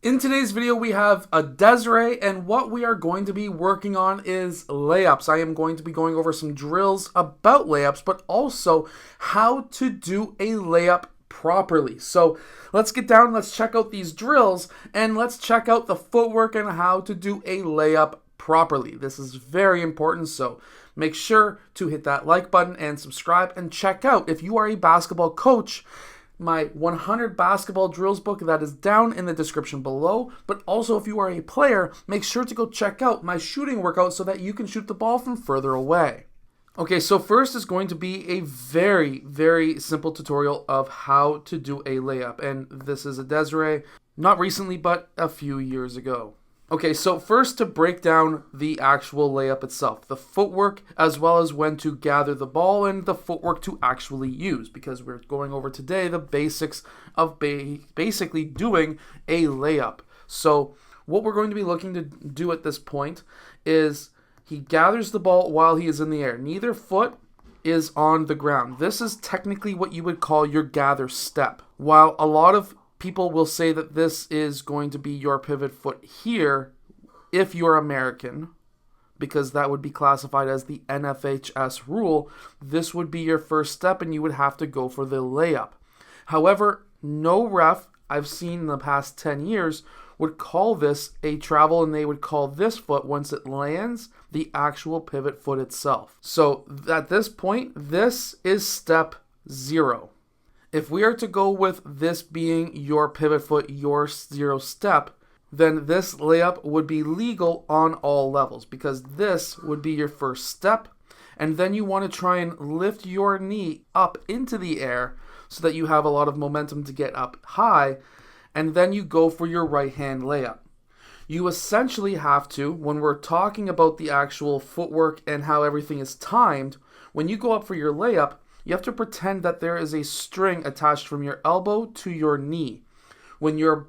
In today's video, we have a Desiree, and what we are going to be working on is layups. I am going to be going over some drills about layups, but also how to do a layup properly. So let's get down, let's check out these drills, and let's check out the footwork and how to do a layup properly. This is very important, so make sure to hit that like button and subscribe, and check out, if you are a basketball coach, my 100 basketball drills book that is down in the description below. But also, if you are a player, make sure to go check out my shooting workout so that you can shoot the ball from further away. Okay, so first is going to be a very simple tutorial of how to do a layup, and this is a Desiree, not recently but a few years ago. Okay, so first, to break down the actual layup itself, the footwork, as well as when to gather the ball and the footwork to actually use, because we're going over today the basics of basically doing a layup. So what we're going to be looking to do at this point is he gathers the ball while he is in the air. Neither foot is on the ground. This is technically what you would call your gather step. While a lot of people will say that this is going to be your pivot foot here if you're American, because that would be classified as the NFHS rule. This would be your first step and you would have to go for the layup. However, no ref I've seen in the past 10 years would call this a travel, and they would call this foot, once it lands, the actual pivot foot itself. So at this point, this is step 0. If we are to go with this being your pivot foot, your 0 step, then this layup would be legal on all levels, because this would be your first step, and then you want to try and lift your knee up into the air so that you have a lot of momentum to get up high, and then you go for your right hand layup. You essentially have to, when we're talking about the actual footwork and how everything is timed, when you go up for your layup, you have to pretend that there is a string attached from your elbow to your knee. When your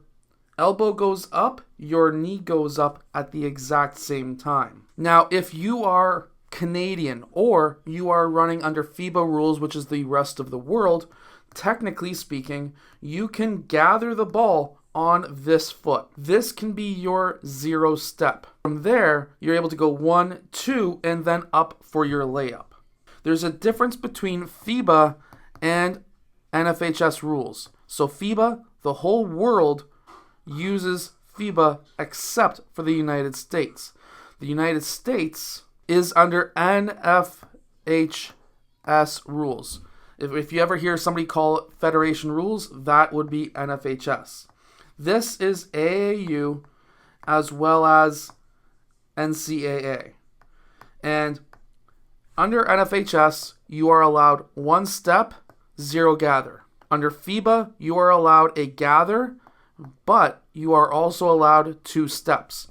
elbow goes up, your knee goes up at the exact same time. Now, if you are Canadian or you are running under FIBA rules, which is the rest of the world, technically speaking, you can gather the ball on this foot. This can be your 0 step. From there, you're able to go 1, 2, and then up for your layup. There's a difference between FIBA and NFHS rules. So FIBA, the whole world uses FIBA except for the United States. The United States is under NFHS rules. If you ever hear somebody call it Federation rules, that would be NFHS. This is AAU as well as NCAA. And under NFHS, you are allowed 1 step, 0 gather. Under FIBA, you are allowed a gather, but you are also allowed 2 steps.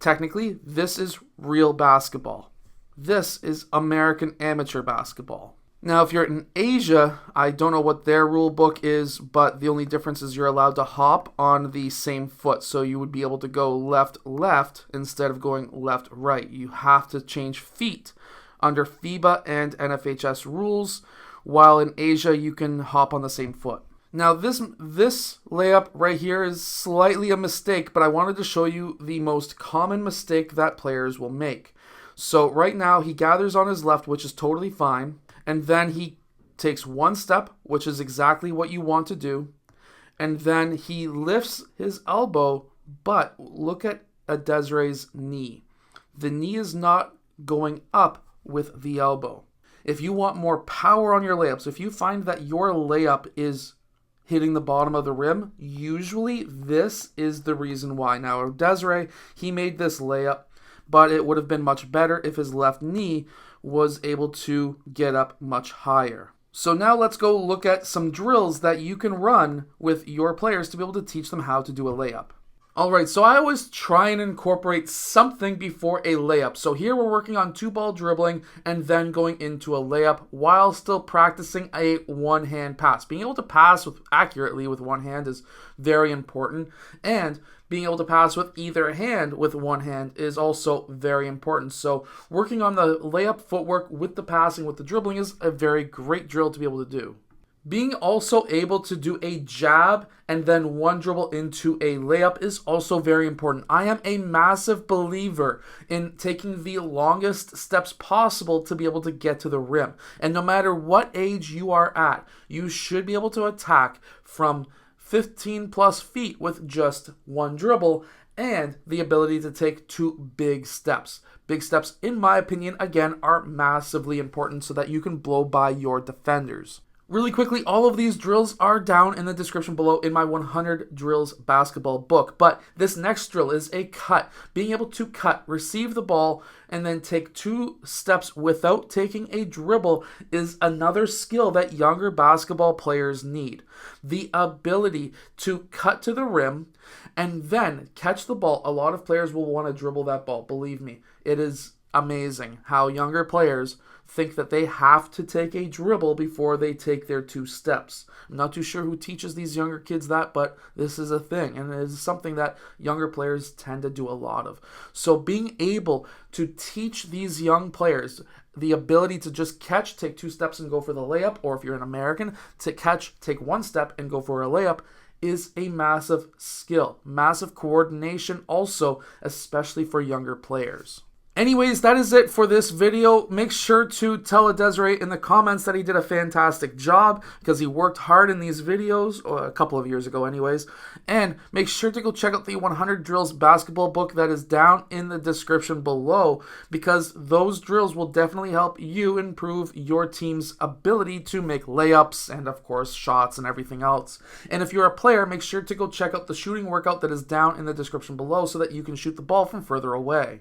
Technically, this is real basketball. This is American amateur basketball. Now, if you're in Asia, I don't know what their rule book is, but the only difference is you're allowed to hop on the same foot. So you would be able to go left instead of going left-right. You have to change feet under FIBA and NFHS rules, while in Asia you can hop on the same foot. Now this layup right here is slightly a mistake, but I wanted to show you the most common mistake that players will make. So right now he gathers on his left, which is totally fine, and then he takes 1 step, which is exactly what you want to do, and then he lifts his elbow, but look at a Desiree's knee. The knee is not going up with the elbow. If you want more power on your layups, if you find that your layup is hitting the bottom of the rim, usually this is the reason why. Now, Desiree, he made this layup, but it would have been much better if his left knee was able to get up much higher. So now let's go look at some drills that you can run with your players to be able to teach them how to do a layup. Alright, so I always try and incorporate something before a layup. So here we're working on 2-ball dribbling and then going into a layup while still practicing a one-hand pass. Being able to pass accurately with one hand is very important, and being able to pass with either hand with one hand is also very important. So working on the layup footwork with the passing, with the dribbling, is a very great drill to be able to do. Being also able to do a jab and then one dribble into a layup is also very important. I am a massive believer in taking the longest steps possible to be able to get to the rim. And no matter what age you are at, you should be able to attack from 15 plus feet with just one dribble and the ability to take two big steps. Big steps, in my opinion, again, are massively important so that you can blow by your defenders. Really quickly, all of these drills are down in the description below in my 100 Drills basketball book. But this next drill is a cut. Being able to cut, receive the ball, and then take two steps without taking a dribble is another skill that younger basketball players need. The ability to cut to the rim and then catch the ball. A lot of players will want to dribble that ball. Believe me, it is amazing how younger players think that they have to take a dribble before they take their two steps. I'm not too sure who teaches these younger kids that, but this is a thing, and it is something that younger players tend to do a lot of. So being able to teach these young players the ability to just catch, take two steps and go for the layup, or if you're an American, to catch, take one step and go for a layup, is a massive skill. Massive coordination also, especially for younger players. Anyways, that is it for this video. Make sure to tell Desiree in the comments that he did a fantastic job because he worked hard in these videos, a couple of years ago anyways. And make sure to go check out the 100 Drills basketball book that is down in the description below because those drills will definitely help you improve your team's ability to make layups and, of course, shots and everything else. And if you're a player, make sure to go check out the shooting workout that is down in the description below so that you can shoot the ball from further away.